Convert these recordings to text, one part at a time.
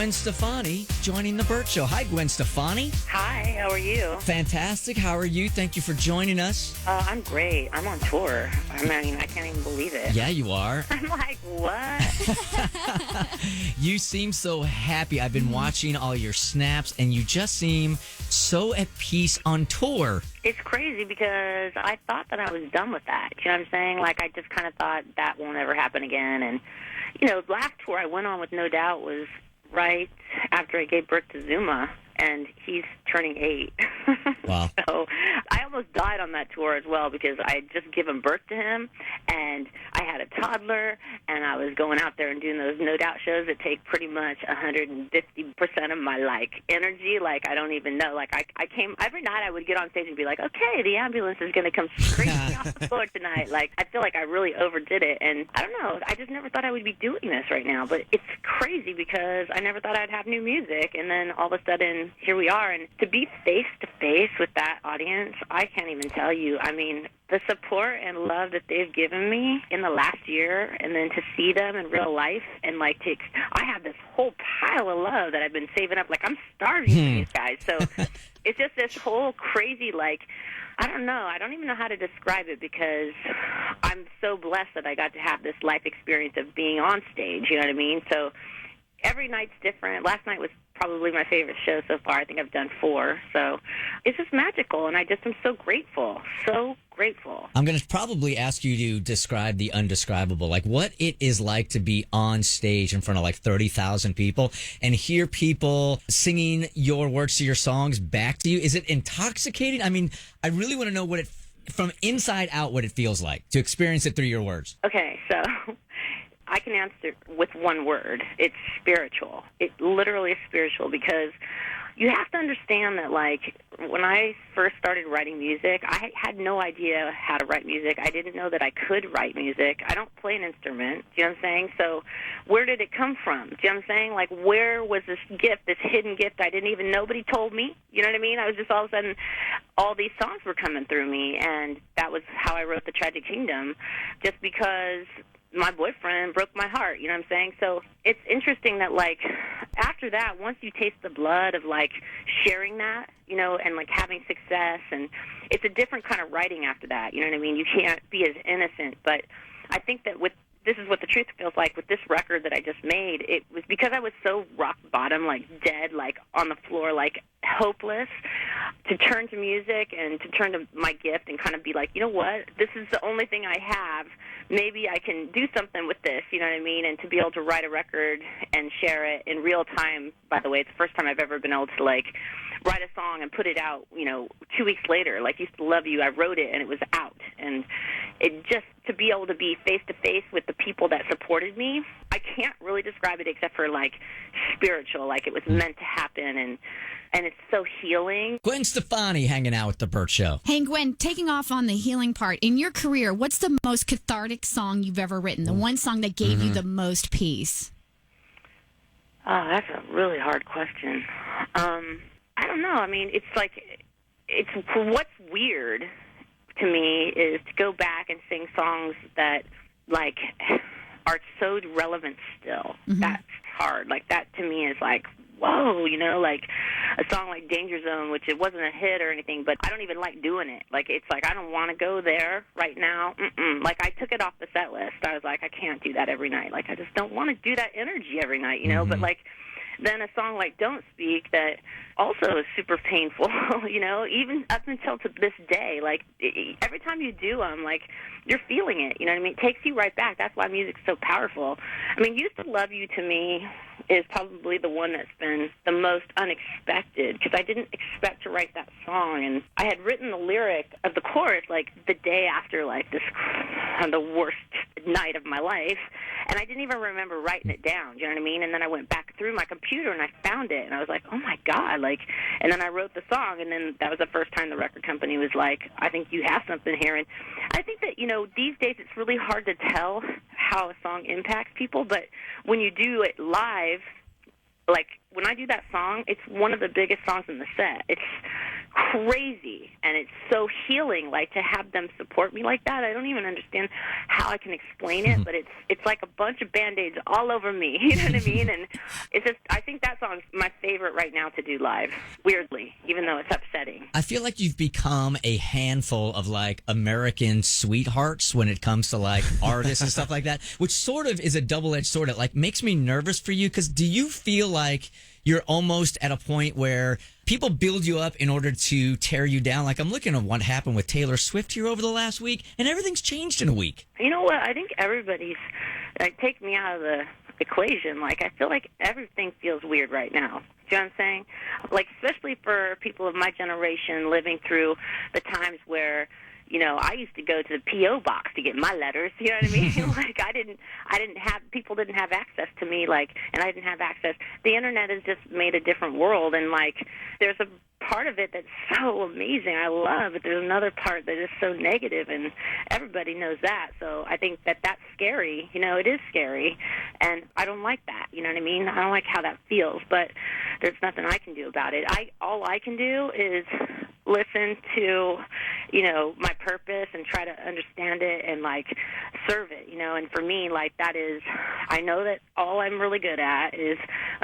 Gwen Stefani joining the Bert Show. Hi, Gwen Stefani. Hi, how are you? Fantastic. How are you? Thank you for joining us. I'm great. I'm on tour. I mean, I can't even believe it. Yeah, you are. I'm like, what? You seem so happy. I've been watching all your snaps, and you just seem so at peace on tour. It's crazy because I thought that I was done with that. You know what I'm saying? Like, I just kind of thought that won't ever happen again. And, you know, the last tour I went on with No Doubt was right after I gave birth to Zuma, and he's turning 8. Wow. So I almost died on that tour as well because I had just given birth to him, and I had a toddler, and I was going out there and doing those No Doubt shows that take pretty much 150% of my, like, energy. Like, I don't even know. Like, I came, every night I would get on stage and be like, okay, the ambulance is going to come screaming off the floor tonight. Like, I feel like I really overdid it, and I don't know. I just never thought I would be doing this right now, but it's crazy because I never thought I'd have new music, and then all of a sudden, here we are. And to be face-to-face with that audience, I can't even tell you. I mean, the support and love that they've given me in the last year, and then to see them in real life, and like I have this whole pile of love that I've been saving up. Like, I'm starving for these guys. So it's just this whole crazy, like, I don't know. I don't even know how to describe it because I'm so blessed that I got to have this life experience of being on stage. You know what I mean? So every night's different. Last night was probably my favorite show so far. I think I've done 4. So it's just magical, and I just am so grateful. So grateful. I'm going to probably ask you to describe the undescribable, like what it is like to be on stage in front of like 30,000 people and hear people singing your words to your songs back to you. Is it intoxicating? I mean, I really want to know what it, from inside out, what it feels like to experience it through your words. Okay, so I can answer with one word. It's spiritual. It literally is spiritual because you have to understand that, like, when I first started writing music, I had no idea how to write music. I didn't know that I could write music. I don't play an instrument. Do you know what I'm saying? So where did it come from? Do you know what I'm saying? Like, where was this gift, this hidden gift I didn't even, nobody told me? You know what I mean? I was just all of a sudden, all these songs were coming through me, and that was how I wrote The Tragic Kingdom, just because my boyfriend broke my heart, you know what I'm saying? So it's interesting that, like, after that, once you taste the blood of, like, sharing that, you know, and, like, having success, and it's a different kind of writing after that, you know what I mean? You can't be as innocent, but I think that this is what the truth feels like with this record that I just made. It was because I was so rock bottom, like dead, like on the floor, like hopeless, to turn to music and to turn to my gift and kind of be like, you know what, this is the only thing I have. Maybe I can do something with this, you know what I mean? And to be able to write a record and share it in real time, by the way, it's the first time I've ever been able to, like, write a song and put it out, you know, 2 weeks later. Like, Used to Love You, I wrote it and it was out. And it just, to be able to be face-to-face with the people that supported me, I can't really describe it except for, like, spiritual, like it was meant to happen, and it's so healing. Gwen Stefani hanging out with the Bert Show. Hey, Gwen, taking off on the healing part, in your career, what's the most cathartic song you've ever written? The one song that gave you the most peace? Oh, that's a really hard question. I don't know. I mean, it's like, it's what's weird to me is to go back and sing songs that, like, are so relevant still. That's hard. Like, that to me is like, whoa, you know, like a song like Danger Zone, which it wasn't a hit or anything, but I don't even like doing it. Like, it's like, I don't want to go there right now. Like, I took it off the set list. I was like, I can't do that every night. Like, I just don't want to do that energy every night, you know, but like, then a song like Don't Speak that also is super painful, you know, even up until to this day. Like, every time you do them, like, you're feeling it, you know what I mean? It takes you right back. That's why music's so powerful. I mean, Used to Love You to me is probably the one that's been the most unexpected, because I didn't expect to write that song. And I had written the lyric of the chorus, like, the day after, like, this, the worst night of my life, and I didn't even remember writing it down, you know what I mean? And then I went back through my computer and I found it, and I was like, oh my God, like, and then I wrote the song, and then that was the first time the record company was like, I think you have something here. And I think that, you know, these days it's really hard to tell how a song impacts people, but when you do it live, like, when I do that song, it's one of the biggest songs in the set. It's crazy, and it's so healing, like, to have them support me like that. I don't even understand how I can explain it, but it's like a bunch of Band-Aids all over me, you know what I mean? And it's just, I think that song's my favorite right now to do live, weirdly, even though it's upsetting. I feel like you've become a handful of like American sweethearts when it comes to like artists and stuff like that, which sort of is a double-edged sword. It like makes me nervous for you, because do you feel like you're almost at a point where people build you up in order to tear you down? Like, I'm looking at what happened with Taylor Swift here over the last week, and everything's changed in a week. You know what? I think everybody's, like, take me out of the equation. Like, I feel like everything feels weird right now. Do you know what I'm saying? Like, especially for people of my generation living through the times where, you know, I used to go to the P.O. box to get my letters, you know what I mean? Like, people didn't have access to me, like, and I didn't have access. The internet has just made a different world, and, like, there's a part of it that's so amazing, I love, but there's another part that is so negative, and everybody knows that. So I think that that's scary. You know, it is scary, and I don't like that, you know what I mean? I don't like how that feels, but there's nothing I can do about it. All I can do is listen to, you know, my purpose and try to understand it and, like, serve it, you know. And for me, like, that is, I know that all I'm really good at is,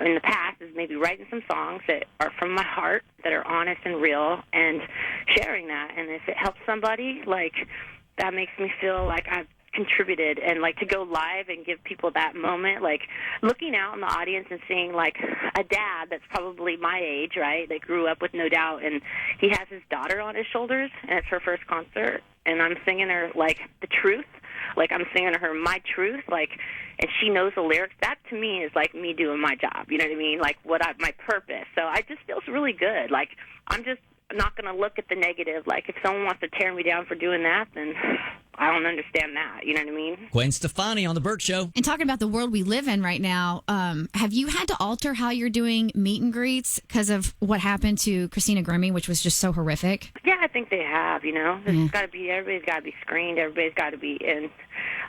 in the past, is maybe writing some songs that are from my heart, that are honest and real, and sharing that. And if it helps somebody, like, that makes me feel like I've contributed. And, like, to go live and give people that moment, like, looking out in the audience and seeing, like, a dad that's probably my age, right, that grew up with No Doubt, and he has his daughter on his shoulders, and it's her first concert, and I'm singing her, like, the truth. Like, I'm singing her my truth, like, and she knows the lyrics. That, to me, is, like, me doing my job, you know what I mean? Like, my purpose. So I just feels really good. Like, I'm just not going to look at the negative. Like, if someone wants to tear me down for doing that, then I don't understand that. You know what I mean? Gwen Stefani on The Bert Show. And talking about the world we live in right now, have you had to alter how you're doing meet and greets because of what happened to Christina Grimmie, which was just so horrific? Yeah, I think they have, you know. There's got to be, everybody's got to be screened. Everybody's got to be in.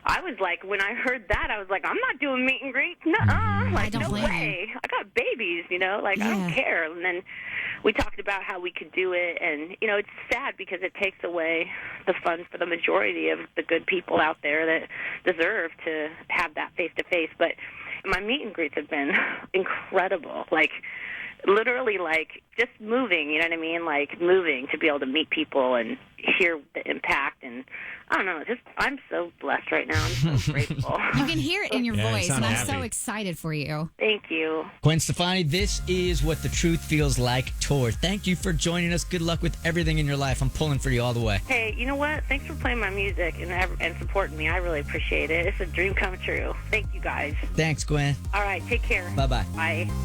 I was like, when I heard that, I was like, I'm not doing meet and greets. Nuh-uh. Like, no way. I got babies, you know. Like, I don't care. And then we talked about how we could do it. And, you know, it's sad because it takes away the fun for the majority of the good people out there that deserve to have that face-to-face. But my meet and greets have been incredible. Like, literally, like, just moving, you know what I mean? Like, moving to be able to meet people and hear the impact. And I don't know, just, I'm so blessed right now. I'm so grateful. You can hear it in your voice, and I'm happy. so excited for you. Thank you. Gwen Stefani, this is what the truth feels like tour. Thank you for joining us. Good luck with everything in your life. I'm pulling for you all the way. Hey, you know what? Thanks for playing my music and supporting me. I really appreciate it. It's a dream come true. Thank you, guys. Thanks, Gwen. All right, take care. Bye-bye. Bye.